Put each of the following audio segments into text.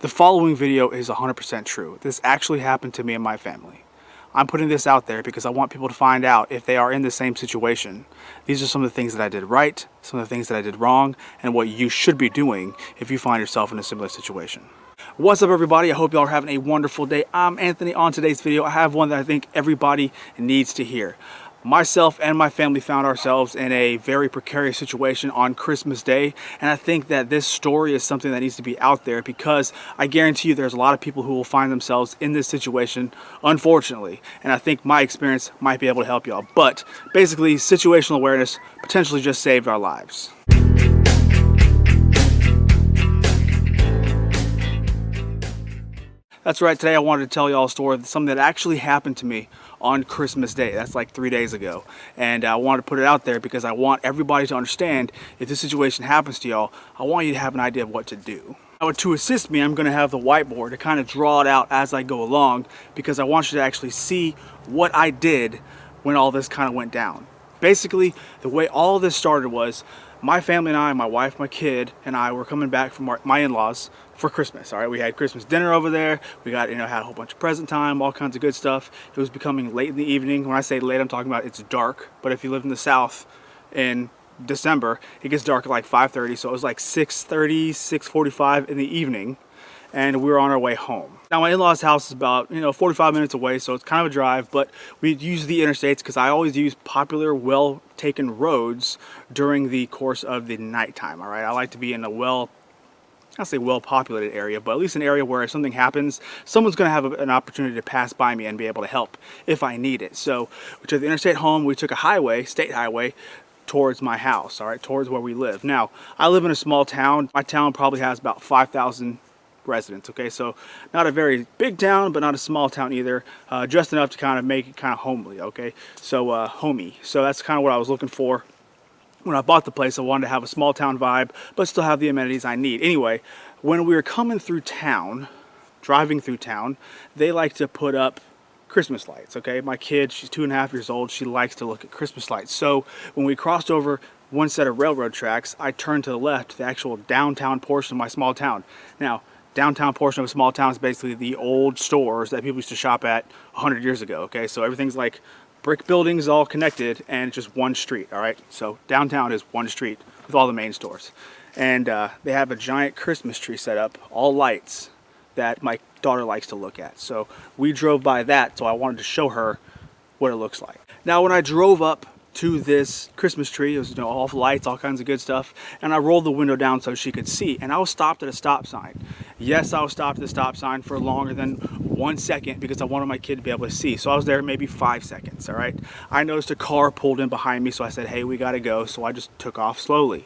The following video is 100% true. This actually happened to me and my family. I'm putting this out there because I want people to find out if they are in the same situation. These are some of the things that I did right, some of the things that I did wrong, and what you should be doing if you find yourself in a similar situation. What's up, everybody? I hope y'all are having a wonderful day. I'm Anthony. On today's video, I have one that I think everybody needs to hear. Myself and my family found ourselves in a very precarious situation on Christmas Day, and I think that this story is something that needs to be out there because I guarantee you there's a lot of people who will find themselves in this situation, unfortunately, and I think my experience might be able to help y'all. But basically, situational awareness potentially just saved our lives. That's right, today I wanted to tell y'all a story of something that actually happened to me on Christmas Day. That's like 3 days ago. And I wanted to put it out there because I want everybody to understand if this situation happens to y'all, I want you to have an idea of what to do. Now, to assist me, I'm going to have the whiteboard to kind of draw it out as I go along because I want you to actually see what I did when all this kind of went down. Basically, the way all of this started was my family and I, my wife, my kid, and I were coming back from my in-laws for Christmas. All right, we had Christmas dinner over there. We got, had a whole bunch of present time, all kinds of good stuff. It was becoming late in the evening. When I say late, I'm talking about it's dark. But if you live in the South in December, it gets dark at like 5:30. So it was like 6:30, 6:45 in the evening, and we were on our way home. Now, my in-laws' house is about 45 minutes away, so it's kind of a drive, but we use the interstates because I always use popular, well-taken roads during the course of the nighttime. All right, I like to be in a I'll say well-populated area, but at least an area where if something happens, someone's going to have an opportunity to pass by me and be able to help if I need it. So we took the interstate home. We took a highway, state highway, towards my house, all right, towards where we live. Now, I live in a small town. My town probably has about 5,000 residents, okay? So not a very big town, but not a small town either, just enough to kind of make it kind of homely, okay? So homey. So that's kind of what I was looking for. When I bought the place, I wanted to have a small town vibe, but still have the amenities I need. Anyway, when we were coming through town, driving through town, they like to put up Christmas lights, okay? My kid, she's 2.5 years old. She likes to look at Christmas lights. So when we crossed over one set of railroad tracks, I turned to the left to the actual downtown portion of my small town. Now, downtown portion of a small town is basically the old stores that people used to shop at 100 years ago, okay? So everything's like brick buildings all connected and it's just one street, all right? So downtown is one street with all the main stores. And they have a giant Christmas tree set up, all lights, that my daughter likes to look at. So we drove by that, so I wanted to show her what it looks like. Now, when I drove up to this Christmas tree, it was all lights, all kinds of good stuff, and I rolled the window down so she could see, and I was stopped at a stop sign. Yes, I was stopped at the stop sign for longer than 1 second because I wanted my kid to be able to see. So I was there maybe 5 seconds, all right? I noticed a car pulled in behind me, so I said, hey, we gotta go, so I just took off slowly.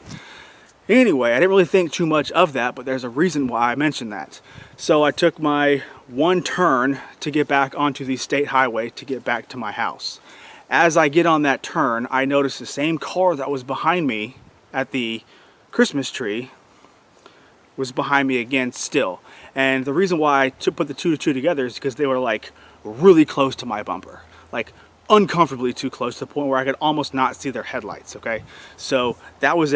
Anyway, I didn't really think too much of that, but there's a reason why I mentioned that. So I took my one turn to get back onto the state highway to get back to my house. As I get on that turn, I noticed the same car that was behind me at the Christmas tree was behind me again still. And the reason why I put the two together is because they were like really close to my bumper, like uncomfortably too close to the point where I could almost not see their headlights, okay? So that was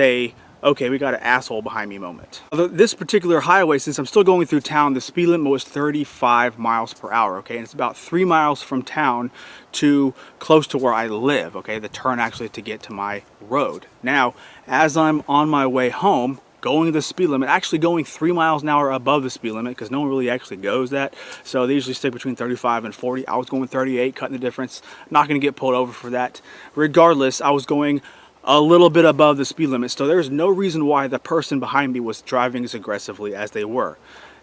okay, we got an asshole behind me moment. This particular highway, since I'm still going through town, the speed limit was 35 miles per hour, okay? And it's about 3 miles from town to close to where I live, okay? The turn actually to get to my road. Now, as I'm on my way home, going the speed limit, actually going 3 miles an hour above the speed limit because no one really actually goes that. So they usually stick between 35 and 40. I was going 38, cutting the difference. Not gonna get pulled over for that. Regardless, I was going a little bit above the speed limit, so there's no reason why the person behind me was driving as aggressively as they were.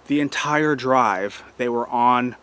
The entire drive, they were on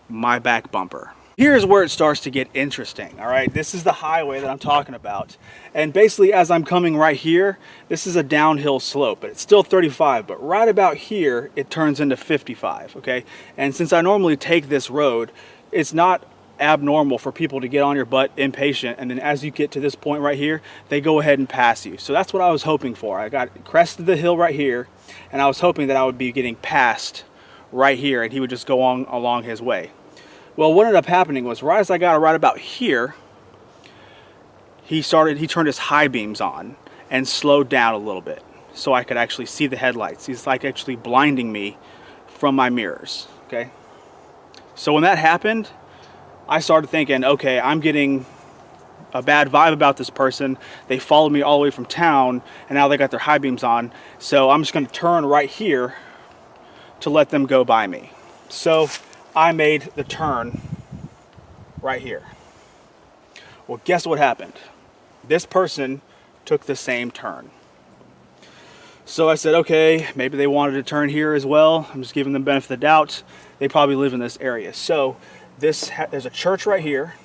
my back bumper. Here's where it starts to get interesting, all right? This is the highway that I'm talking about. And basically, as I'm coming right here, this is a downhill slope, but it's still 35, but right about here, it turns into 55, okay? And since I normally take this road, it's not abnormal for people to get on your butt impatient, and then as you get to this point right here, they go ahead and pass you. So that's what I was hoping for. I got crested the hill right here, and I was hoping that I would be getting passed right here and he would just go on along his way. Well, what ended up happening was right as I got right about here, he turned his high beams on and slowed down a little bit so I could actually see the headlights. He's like actually blinding me from my mirrors, okay? So when that happened, I started thinking, okay, I'm getting a bad vibe about this person. They followed me all the way from town, and now they got their high beams on. So I'm just gonna turn right here to let them go by me. So I made the turn right here. Well, guess what happened? This person took the same turn. So I said, okay, maybe they wanted to turn here as well. I'm just giving them the benefit of the doubt. They probably live in this area. So there's a church right here,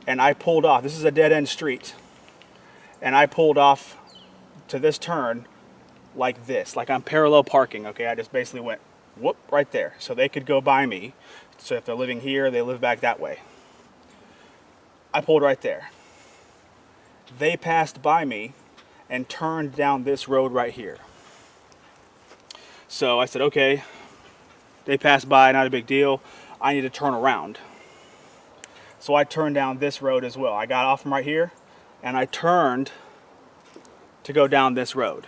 and I pulled off. This is a dead-end street, and I pulled off to this turn like this, like I'm parallel parking, okay? I just basically went, whoop, right there. So they could go by me. So if they're living here, they live back that way. I pulled right there. They passed by me and turned down this road right here. So I said, okay, they passed by, not a big deal. I need to turn around. So I turned down this road as well. I got off from right here, and I turned to go down this road.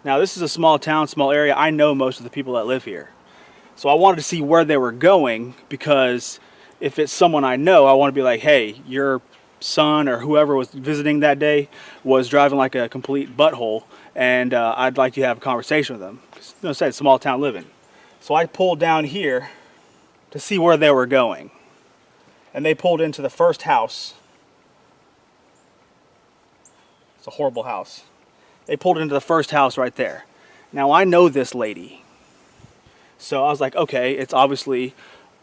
Now this is a small town, small area. I know most of the people that live here. So I wanted to see where they were going, because if it's someone I know, I want to be like, hey, your son or whoever was visiting that day was driving like a complete butthole, and I'd like to have a conversation with them. You know, say it's small town living. So I pulled down here to see where they were going, and they pulled into the first house. It's a horrible house. They pulled into the first house right there. Now I know this lady, so I was like, okay, it's obviously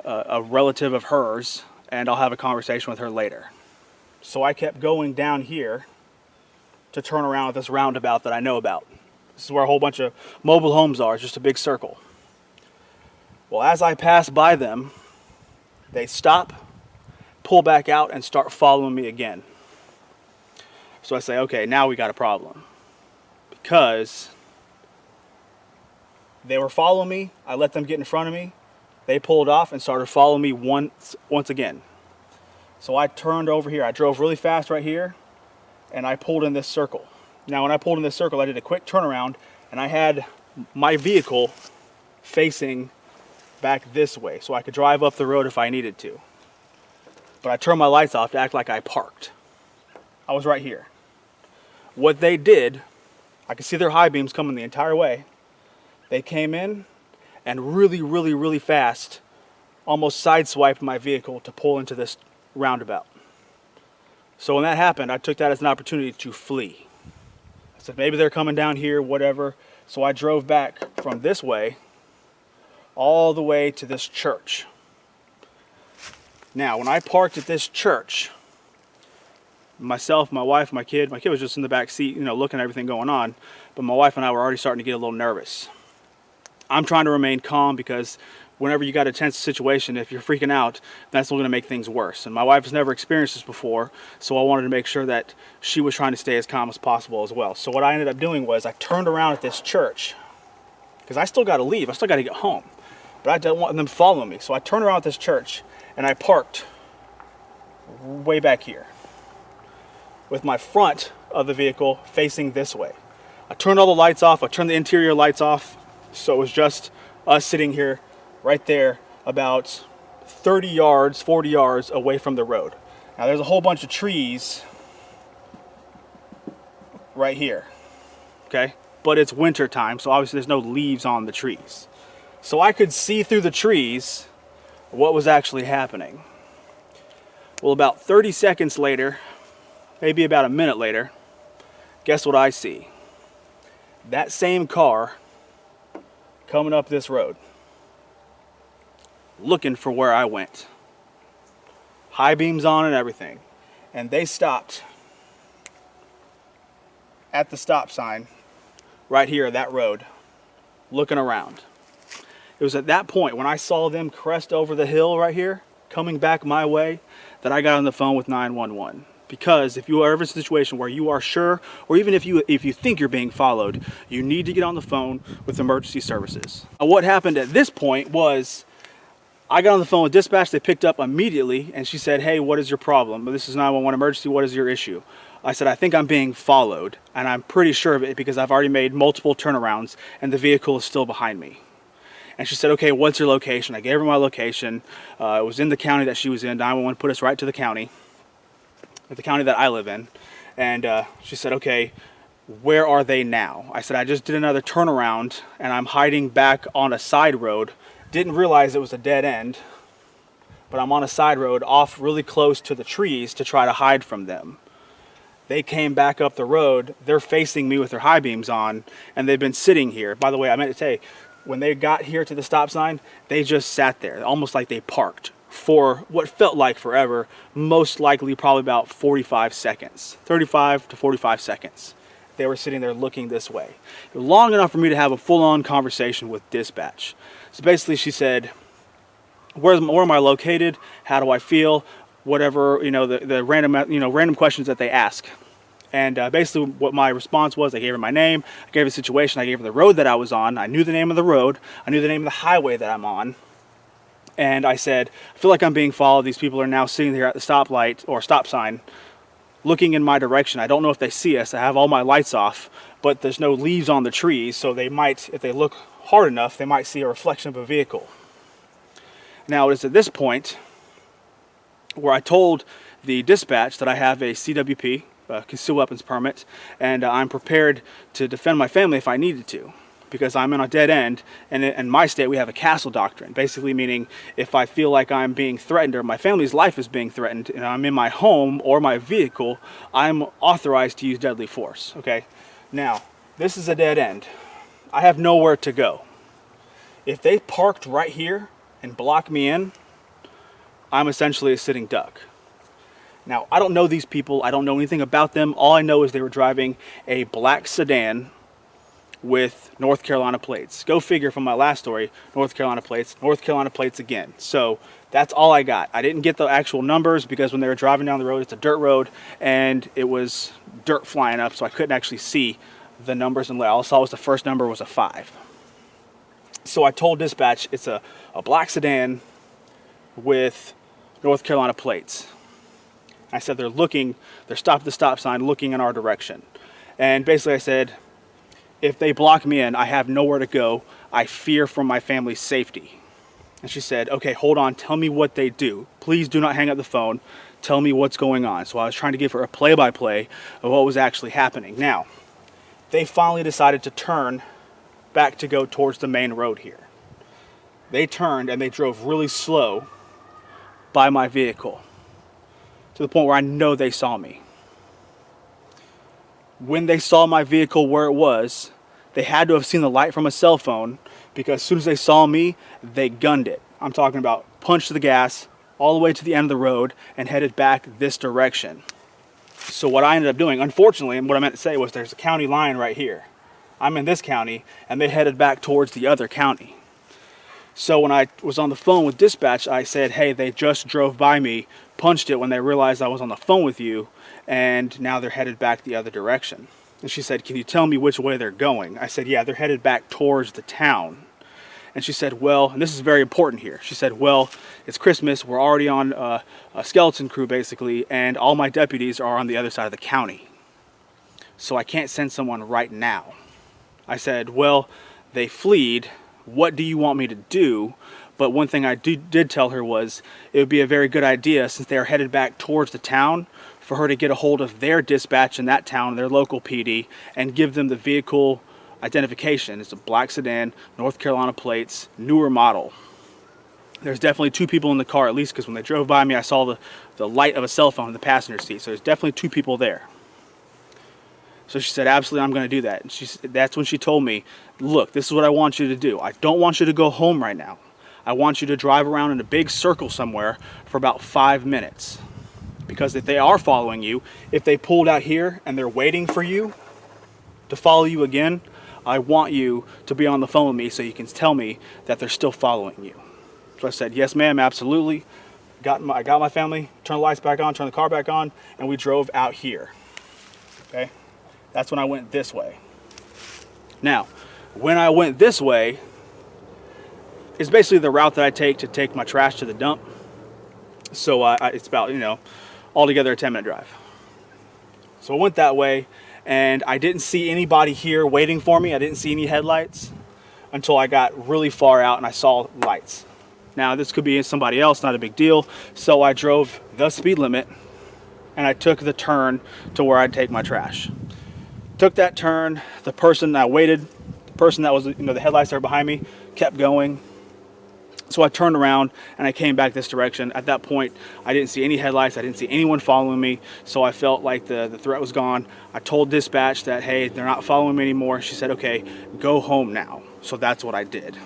a relative of hers, and I'll have a conversation with her later. So I kept going down here to turn around at this roundabout that I know about. This is where a whole bunch of mobile homes are. It's just a big circle. Well, as I pass by them, they stop, pull back out, and start following me again. So I say, okay, now we got a problem. Because they were following me, I let them get in front of me, they pulled off and started following me once again. So I turned over here. I drove really fast right here, and I pulled in this circle. Now when I pulled in this circle, I did a quick turnaround, and I had my vehicle facing back this way so I could drive up the road if I needed to. But I turned my lights off to act like I parked. I was right here. What they did, I could see their high beams coming the entire way. They came in and really fast almost sideswiped my vehicle to pull into this roundabout. So when that happened, I took that as an opportunity to flee. I said, maybe they're coming down here, whatever. So I drove back from this way all the way to this church. Now, when I parked at this church, myself, my wife, my kid was just in the back seat, you know, looking at everything going on, but my wife and I were already starting to get a little nervous. I'm trying to remain calm, because whenever you got a tense situation, if you're freaking out, that's only going to make things worse. And my wife has never experienced this before, so I wanted to make sure that she was trying to stay as calm as possible as well. So what I ended up doing was I turned around at this church, because I still got to leave. I still got to get home, but I didn't want them following me. So I turned around at this church, and I parked way back here with my front of the vehicle facing this way. I turned all the lights off. I turned the interior lights off, so it was just us sitting here right there about 30 yards, 40 yards away from the road. Now there's a whole bunch of trees right here, okay? But it's winter time, so obviously there's no leaves on the trees. So I could see through the trees what was actually happening. Well, about 30 seconds later, maybe about a minute later, guess what I see? That same car coming up this road, looking for where I went. High beams on and everything. And they stopped at the stop sign right here, that road, looking around. It was at that point when I saw them crest over the hill right here, coming back my way, that I got on the phone with 911. Because if you are ever in a situation where you are sure, or even if you think you're being followed, you need to get on the phone with emergency services. Now, what happened at this point was I got on the phone with dispatch. They picked up immediately, and she said, hey, what is your problem? This is 911 emergency. What is your issue? I said, I think I'm being followed, and I'm pretty sure of it because I've already made multiple turnarounds, and the vehicle is still behind me. And she said, okay, what's your location? I gave her my location. It was in the county that she was in. 911 put us right to the county that I live in. And she said, okay, where are they now? I said, I just did another turnaround and I'm hiding back on a side road. Didn't realize it was a dead end, but I'm on a side road off really close to the trees to try to hide from them. They came back up the road. They're facing me with their high beams on, and they've been sitting here. By the way, I meant to say, when they got here to the stop sign, they just sat there, almost like they parked for what felt like forever, most likely probably about 45 seconds, 35 to 45 seconds. They were sitting there looking this way. Long enough for me to have a full-on conversation with dispatch. So basically she said, where am I located? How do I feel? Whatever, the random questions that they ask. And basically what my response was, I gave her my name, I gave her the situation, I gave her the road that I was on, I knew the name of the road, I knew the name of the highway that I'm on. And I said, I feel like I'm being followed. These people are now sitting here at the stoplight or stop sign looking in my direction. I don't know if they see us. I have all my lights off, but there's no leaves on the trees, so they might, if they look hard enough, they might see a reflection of a vehicle. Now, it's at this point where I told the dispatch that I have a CWP, concealed weapons permit, and I'm prepared to defend my family if I needed to, because I'm in a dead end, and in my state we have a castle doctrine, basically meaning if I feel like I'm being threatened or my family's life is being threatened and I'm in my home or my vehicle, I'm authorized to use deadly force. Okay, now this is a dead end. I have nowhere to go. If they parked right here and blocked me in, I'm essentially a sitting duck. Now, I don't know these people. I don't know anything about them. All I know is they were driving a black sedan with North Carolina plates. Go figure, from my last story, North Carolina plates again. So that's all I got. I didn't get the actual numbers because when they were driving down the road, it's a dirt road, and it was dirt flying up, so I couldn't actually see the numbers. And all I saw was the first number was a 5. So I told dispatch it's a black sedan with North Carolina plates. I said they're stopped at the stop sign looking in our direction. And basically I said, if they block me in, I have nowhere to go. I fear for my family's safety. And she said, okay, hold on, tell me what they do. Please do not hang up the phone. Tell me what's going on. So I was trying to give her a play-by-play of what was actually happening. Now, they finally decided to turn back to go towards the main road here. They turned and they drove really slow by my vehicle to the point where I know they saw me. When they saw my vehicle where it was, they had to have seen the light from a cell phone, because as soon as they saw me, they gunned it. I'm talking about punched the gas all the way to the end of the road and headed back this direction. So what I ended up doing, unfortunately, and what I meant to say was there's a county line right here. I'm in this county, and they headed back towards the other county. So when I was on the phone with dispatch, I said, hey, they just drove by me, punched it when they realized I was on the phone with you, and now they're headed back the other direction. And she said, can you tell me which way they're going? I said, yeah, they're headed back towards the town. And she said, well, and this is very important here. She said, well, it's Christmas. We're already on a skeleton crew, basically, and all my deputies are on the other side of the county. So I can't send someone right now. I said, well, they fled. What do you want me to do? But one thing I did tell her was it would be a very good idea, since they are headed back towards the town, for her to get a hold of their dispatch in that town, their local PD, and give them the vehicle identification. It's a black sedan, North Carolina plates, newer model. There's definitely 2 people in the car, at least, because when they drove by me, I saw the light of a cell phone in the passenger seat. So there's definitely 2 people there. So she said, absolutely, I'm going to do that. And that's when she told me, look, this is what I want you to do. I don't want you to go home right now. I want you to drive around in a big circle somewhere for about 5 minutes. Because if they are following you, if they pulled out here and they're waiting for you to follow you again, I want you to be on the phone with me so you can tell me that they're still following you. So I said, yes, ma'am, absolutely. I got my family, turned the lights back on, turned the car back on, and we drove out here. Okay? That's when I went this way. Now, when I went this way, it's basically the route that I take to take my trash to the dump. So it's about, altogether a 10-minute drive. So I went that way, and I didn't see anybody here waiting for me. I didn't see any headlights. until I got really far out and I saw lights. Now this could be somebody else, not a big deal. So I drove the speed limit and I took the turn to where I'd take my trash. Took that turn, the person that waited, the person that was, the headlights that were behind me, kept going. So I turned around and I came back this direction. At that point, I didn't see any headlights. I didn't see anyone following me. So I felt like the threat was gone. I told dispatch that, hey, they're not following me anymore. She said, okay, go home now. So that's what I did.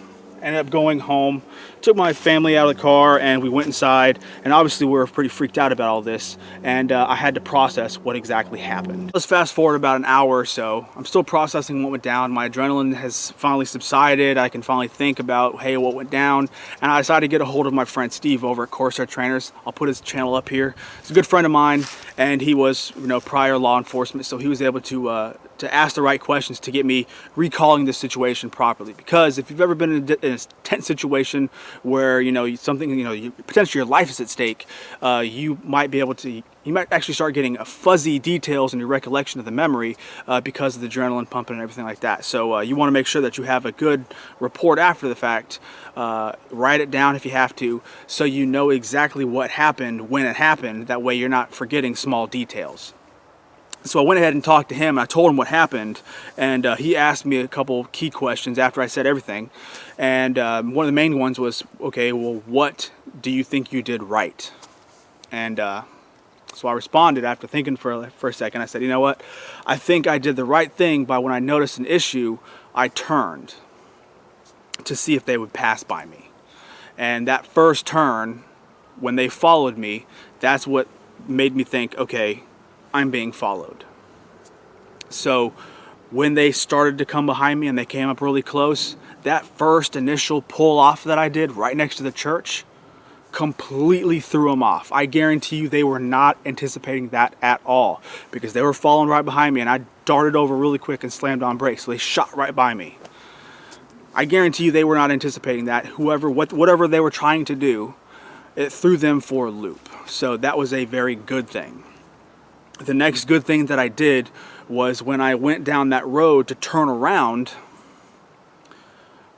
Ended up going home, took my family out of the car, and we went inside. And obviously we were pretty freaked out about all this, and I had to process what exactly happened. Let's fast forward about an hour or so. I'm still processing what went down. My adrenaline has finally subsided. I can finally think about, hey, what went down. And I decided to get a hold of my friend Steve over at Corsair Trainers. I'll put his channel up here. He's a good friend of mine, and he was, prior law enforcement, so he was able to ask the right questions to get me recalling the situation properly. Because if you've ever been in a tense situation where something, potentially your life is at stake, you might actually start getting fuzzy details in your recollection of the memory because of the adrenaline pumping and everything like that. So you want to make sure that you have a good report after the fact. Write it down if you have to, so you know exactly what happened when it happened. That way you're not forgetting small details. So I went ahead and talked to him. I told him what happened, and he asked me a couple key questions after I said everything. And one of the main ones was, okay, well, what do you think you did right? And so I responded after thinking for a second. I said, you know what? I think I did the right thing by when I noticed an issue, I turned to see if they would pass by me. And that first turn, when they followed me, that's what made me think, okay, I'm being followed. So when they started to come behind me and they came up really close, that first initial pull off that I did right next to the church completely threw them off. I guarantee you they were not anticipating that at all, because they were following right behind me, and I darted over really quick and slammed on brakes, so they shot right by me. I guarantee you they were not anticipating that. Whatever they were trying to do, it threw them for a loop. So that was a very good thing. The next good thing that I did was when I went down that road to turn around,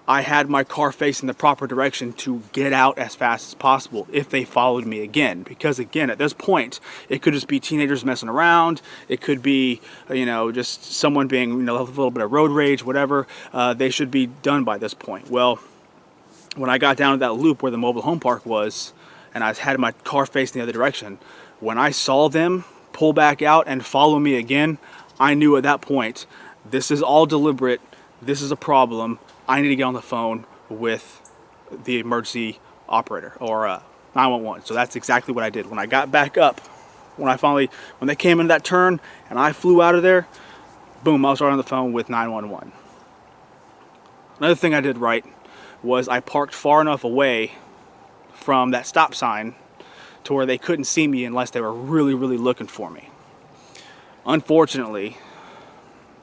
I had my car facing the proper direction to get out as fast as possible if they followed me again. Because again, at this point, it could just be teenagers messing around. It could be, just someone being, a little bit of road rage, whatever. They should be done by this point. Well, when I got down to that loop where the mobile home park was, and I had my car facing the other direction, when I saw them pull back out and follow me again, I knew at that point, this is all deliberate. This is a problem. I need to get on the phone with the emergency operator or 911. So that's exactly what I did. When I got back up, when they came in that turn and I flew out of there, boom, I was right on the phone with 911. Another thing I did right was I parked far enough away from that stop sign to where they couldn't see me unless they were really, really looking for me. Unfortunately,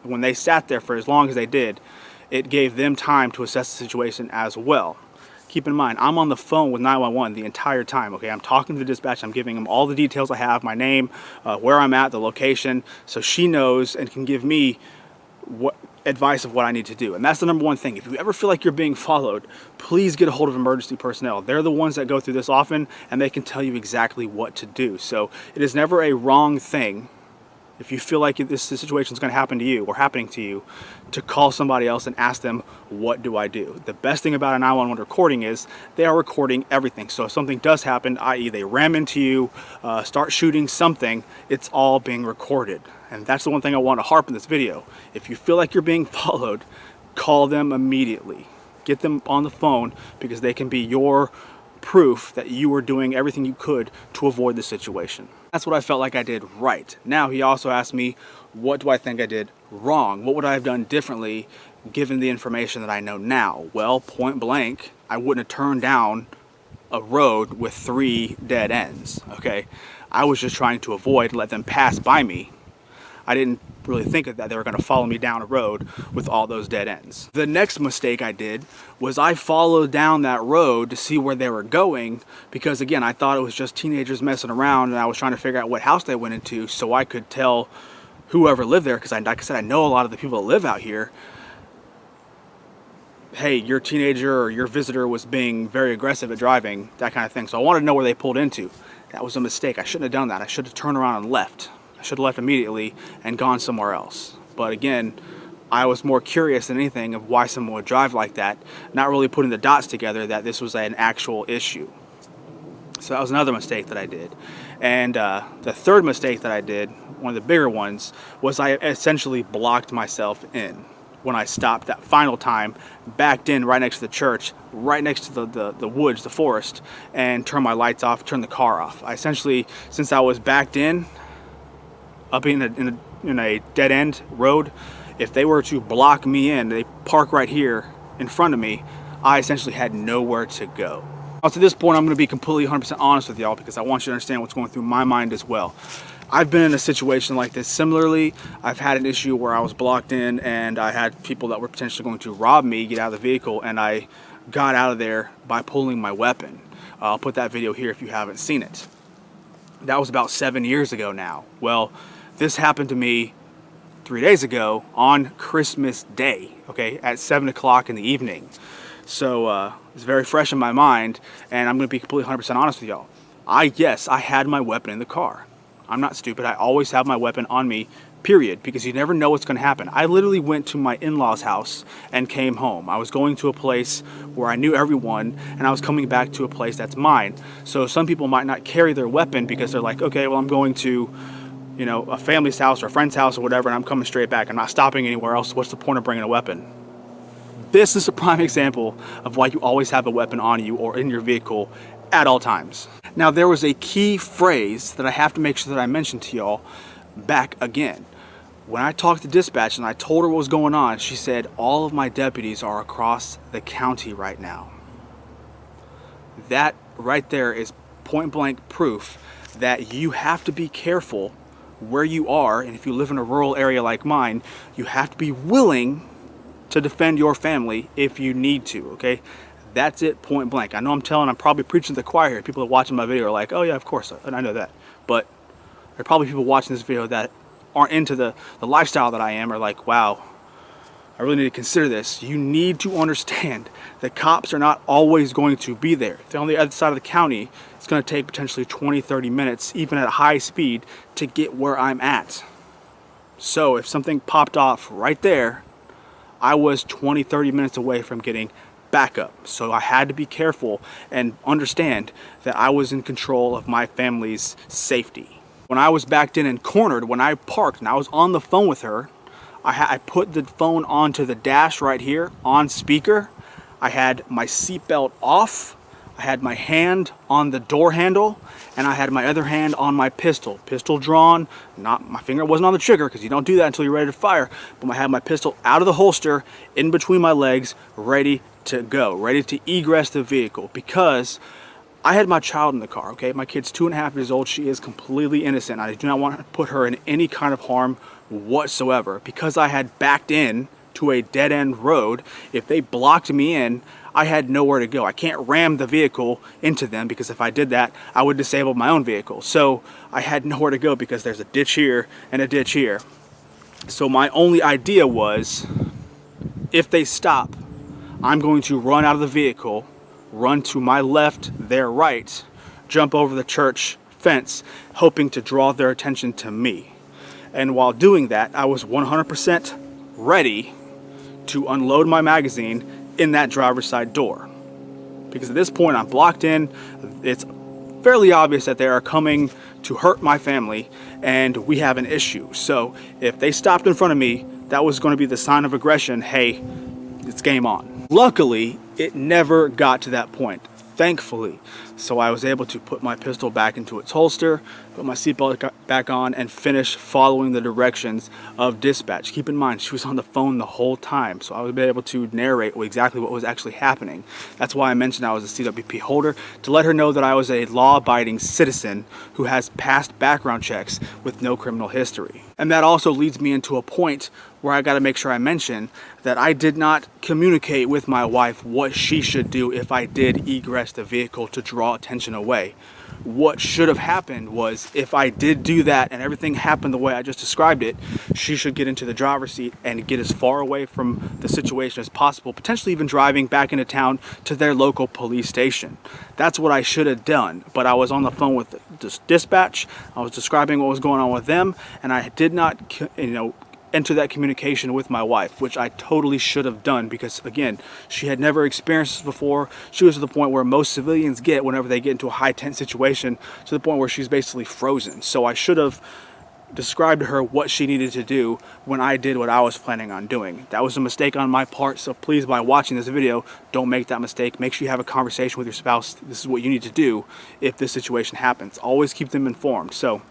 when they sat there for as long as they did, it gave them time to assess the situation as well. Keep in mind, I'm on the phone with 911 the entire time, okay? I'm talking to the dispatch, I'm giving them all the details I have, my name, where I'm at, the location, so she knows and can give me advice of what I need to do. And that's the number one thing. If you ever feel like you're being followed, please get a hold of emergency personnel. They're the ones that go through this often, and they can tell you exactly what to do. So it is never a wrong thing, if you feel like this situation is going to happen to you or happening to you, to call somebody else and ask them, what do I do? The best thing about a 911 recording is they are recording everything. So if something does happen, i.e. they ram into you, start shooting something, it's all being recorded. And that's the one thing I want to harp in this video. If you feel like you're being followed, call them immediately. Get them on the phone, because they can be your proof that you were doing everything you could to avoid the situation. That's what I felt like I did right. Now he also asked me, what do I think I did wrong? What would I have done differently given the information that I know now? Well, point blank, I wouldn't have turned down a road with 3 dead ends, okay? I was just trying to avoid, let them pass by me. I didn't really think of that they were going to follow me down a road with all those dead ends. The next mistake I did was I followed down that road to see where they were going, because again, I thought it was just teenagers messing around, and I was trying to figure out what house they went into so I could tell whoever lived there, because like I said, I know a lot of the people that live out here. hey, your teenager or your visitor was being very aggressive at driving, that kind of thing. So I wanted to know where they pulled into. That was a mistake. I shouldn't have done that. I should have turned around and left. I should have left immediately and gone somewhere else. But again, I was more curious than anything of why someone would drive like that, not really putting the dots together that this was an actual issue. So that was another mistake that I did. And the third mistake that I did, one of the bigger ones, was I essentially blocked myself in. When I stopped that final time, backed in right next to the church, right next to the woods, the forest, and turned my lights off, turned the car off. I essentially, since I was backed in, up in a dead-end road, if they were to block me in, they park right here in front of me, I essentially had nowhere to go. Now, to this point, I'm going to be completely 100% honest with y'all because I want you to understand what's going through my mind as well. I've been in a situation like this similarly. I've had an issue where I was blocked in and I had people that were potentially going to rob me get out of the vehicle, and I got out of there by pulling my weapon. I'll put that video here if you haven't seen it. That was about 7 years ago now. Well, this happened to me 3 days ago on Christmas Day, okay, at 7 o'clock in the evening. So it's very fresh in my mind, and I'm going to be completely 100% honest with y'all. Yes, I had my weapon in the car. I'm not stupid. I always have my weapon on me, period, because you never know what's going to happen. I literally went to my in-laws' house and came home. I was going to a place where I knew everyone, and I was coming back to a place that's mine. So some people might not carry their weapon because they're like, okay, well, I'm going to, you know, a family's house or a friend's house or whatever, and I'm coming straight back. I'm not stopping anywhere else. What's the point of bringing a weapon? This is a prime example of why you always have a weapon on you or in your vehicle at all times. Now, there was a key phrase that I have to make sure that I mention to y'all back again. When I talked to dispatch and I told her what was going on, she said, all of my deputies are across the county right now. That right there is point blank proof that you have to be careful where you are, and if you live in a rural area like mine, you have to be willing to defend your family if you need to, okay? That's it, point blank. I know I'm probably preaching to the choir here. People that are watching my video are like, oh yeah, of course, and I know that. But there are probably people watching this video that aren't into the lifestyle that I am, are like, wow, I really need to consider this. You need to understand that cops are not always going to be there. If they're on the other side of the county, it's going to take potentially 20, 30 minutes, even at high speed, to get where I'm at. So if something popped off right there, I was 20, 30 minutes away from getting backup. So I had to be careful and understand that I was in control of my family's safety. When I was backed in and cornered, when I parked and I was on the phone with her, I put the phone onto the dash right here on speaker. I had my seatbelt off. I had my hand on the door handle, and I had my other hand on my pistol drawn. Not my finger wasn't on the trigger because you don't do that until you're ready to fire, but I had my pistol out of the holster in between my legs, ready to go, ready to egress the vehicle, because I had my child in the car, okay? My kid's 2.5 years old. She is completely innocent. I do not want to put her in any kind of harm whatsoever. Because I had backed in to a dead-end road, if they blocked me in, I had nowhere to go. I can't ram the vehicle into them, because if I did that, I would disable my own vehicle. So I had nowhere to go because there's a ditch here and a ditch here. So my only idea was, if they stop, I'm going to run out of the vehicle, run to my left, their right, jump over the church fence, hoping to draw their attention to me. And while doing that, I was 100% ready to unload my magazine in that driver's side door. Because at this point, I'm blocked in. It's fairly obvious that they are coming to hurt my family, and we have an issue. So if they stopped in front of me, that was going to be the sign of aggression. Hey, it's game on. Luckily, it never got to that point, thankfully. So I was able to put my pistol back into its holster, put my seatbelt back on, and finish following the directions of dispatch. Keep in mind, she was on the phone the whole time, so I was able to narrate exactly what was actually happening. That's why I mentioned I was a CWP holder, to let her know that I was a law-abiding citizen who has passed background checks with no criminal history. And that also leads me into a point where I got to make sure I mention that I did not communicate with my wife what she should do if I did egress the vehicle to draw attention away. what should have happened was, if I did do that and everything happened the way I just described it, she should get into the driver's seat and get as far away from the situation as possible, potentially even driving back into town to their local police station. That's what I should have done. But I was on the phone with the dispatch. I was describing what was going on with them, and I did not, enter that communication with my wife, which I totally should have done, because again, she had never experienced this before. She was to the point where most civilians get whenever they get into a high tense situation, to the point where she's basically frozen. So I should have described to her what she needed to do when I did what I was planning on doing. That was a mistake on my part, so please, by watching this video, don't make that mistake. Make sure you have a conversation with your spouse. This is what you need to do if this situation happens. Always keep them informed. So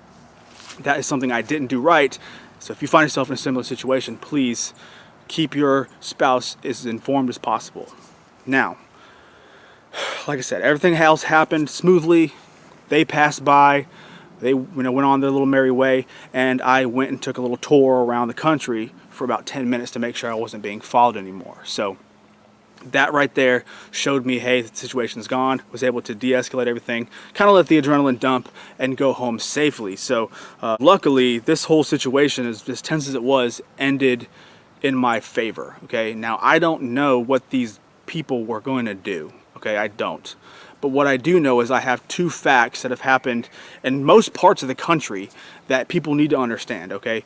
that is something I didn't do right. So if you find yourself in a similar situation, please keep your spouse as informed as possible. Now, like I said, everything else happened smoothly. They passed by. They went on their little merry way, and I went and took a little tour around the country for about 10 minutes to make sure I wasn't being followed anymore. So that right there showed me, hey, the situation's gone. Was able to de-escalate everything, kind of let the adrenaline dump and go home safely. So luckily, this whole situation, as tense as it was, ended in my favor. Okay, now I don't know what these people were going to do. Okay, I don't. But what I do know is I have two facts that have happened in most parts of the country that people need to understand. Okay,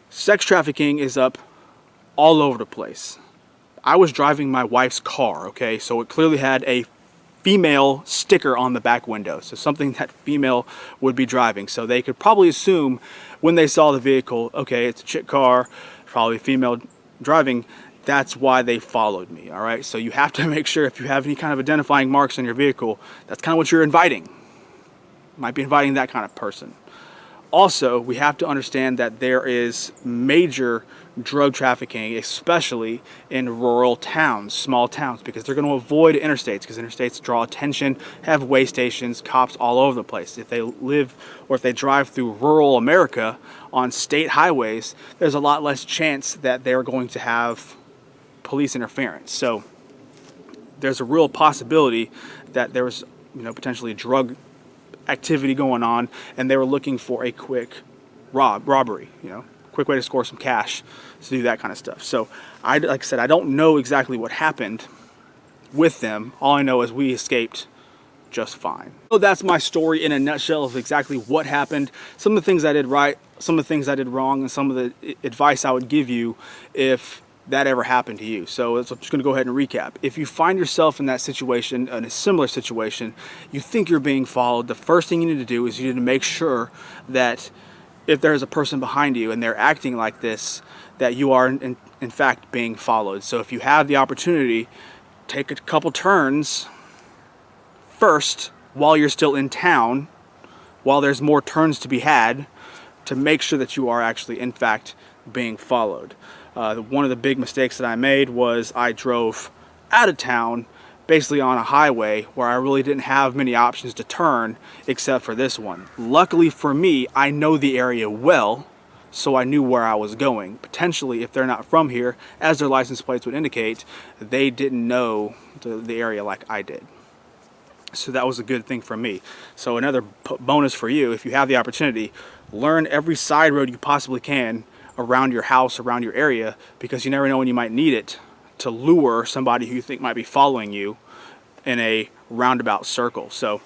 sex trafficking is up all over the place. I was driving my wife's car, okay, so it clearly had a female sticker on the back window, so something that female would be driving. So they could probably assume when they saw the vehicle, okay, it's a chick car, probably female driving. That's why they followed me, all right? So you have to make sure, if you have any kind of identifying marks on your vehicle, that's kind of what you're inviting. Might be inviting that kind of person. Also, we have to understand that there is major drug trafficking, especially in rural towns, small towns, because they're going to avoid interstates, because interstates draw attention, have way stations, cops all over the place. If they live or if they drive through rural America on state highways, there's a lot less chance that they're going to have police interference. So there's a real possibility that there was, potentially drug activity going on, and they were looking for a quick robbery, quick way to score some cash, to do that kind of stuff. So like I said, I don't know exactly what happened with them. All I know is we escaped just fine. So that's my story in a nutshell of exactly what happened, some of the things I did right, some of the things I did wrong, and some of the advice I would give you if that ever happened to you. So I'm just going to go ahead and recap. If you find yourself in that situation, in a similar situation, you think you're being followed, the first thing you need to do is you need to make sure that if there's a person behind you and they're acting like this, that you are in fact being followed. So if you have the opportunity, take a couple turns first while you're still in town, while there's more turns to be had, to make sure that you are actually in fact being followed. One of the big mistakes that I made was I drove out of town, basically on a highway where I really didn't have many options to turn except for this one. Luckily for me, I know the area well, so I knew where I was going. Potentially, if they're not from here, as their license plates would indicate, they didn't know the area like I did. So that was a good thing for me. So another bonus for you, if you have the opportunity, learn every side road you possibly can around your house, around your area, because you never know when you might need it to lure somebody who you think might be following you in a roundabout circle. So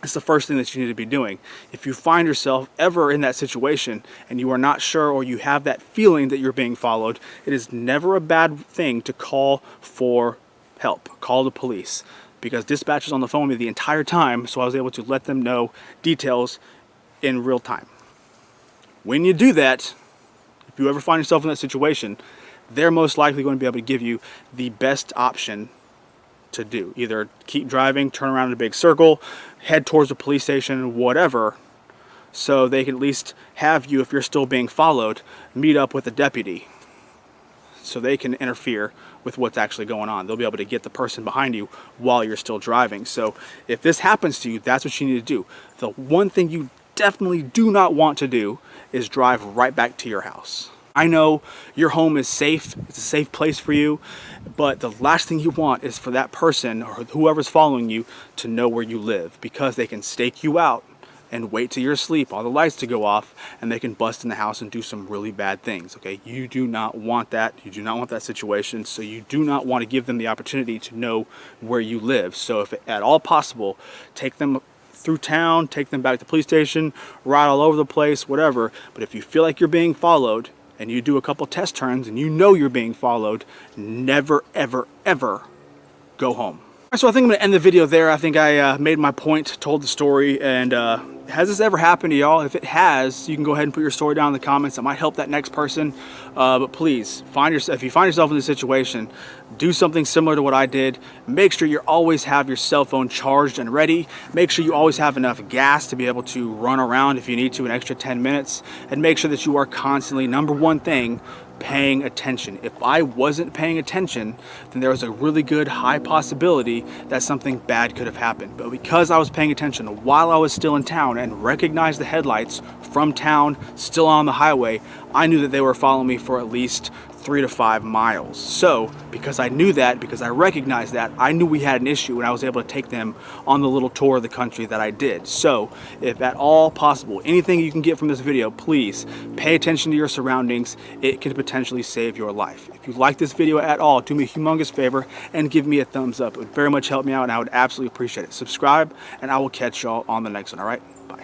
it's the first thing that you need to be doing. If you find yourself ever in that situation and you are not sure, or you have that feeling that you're being followed, it is never a bad thing to call for help, call the police, because dispatch was on the phone with me the entire time, so I was able to let them know details in real time. When you do that, if you ever find yourself in that situation, they're most likely going to be able to give you the best option to do. Either keep driving, turn around in a big circle, head towards the police station, whatever, so they can at least have you, if you're still being followed, meet up with a deputy so they can interfere with what's actually going on. They'll be able to get the person behind you while you're still driving. So if this happens to you, that's what you need to do. The one thing you definitely do not want to do is drive right back to your house. I know your home is safe, it's a safe place for you, but the last thing you want is for that person or whoever's following you to know where you live, because they can stake you out and wait till you're asleep, all the lights to go off, and they can bust in the house and do some really bad things, okay? You do not want that. You do not want that situation, so you do not want to give them the opportunity to know where you live. So if at all possible, take them through town, take them back to the police station, ride all over the place, whatever. But if you feel like you're being followed, and you do a couple test turns and you know you're being followed, never, ever, ever go home. So I think I'm going to end the video there. I think I made my point, told the story, and has this ever happened to y'all? If it has, you can go ahead and put your story down in the comments. It might help that next person. But please, if you find yourself in this situation, do something similar to what I did. Make sure you always have your cell phone charged and ready. Make sure you always have enough gas to be able to run around if you need to an extra 10 minutes. And make sure that you are constantly, number one thing, paying attention. If I wasn't paying attention, then there was a really good high possibility that something bad could have happened. But because I was paying attention while I was still in town and recognized the headlights from town, still on the highway, I knew that they were following me for at least 3 to 5 miles. So because I knew that, because I recognized that, I knew we had an issue, and I was able to take them on the little tour of the country that I did. So if at all possible, anything you can get from this video, please pay attention to your surroundings. It can potentially save your life. If you like this video at all, do me a humongous favor and give me a thumbs up. It would very much help me out, and I would absolutely appreciate it. Subscribe, and I will catch y'all on the next one. All right, bye.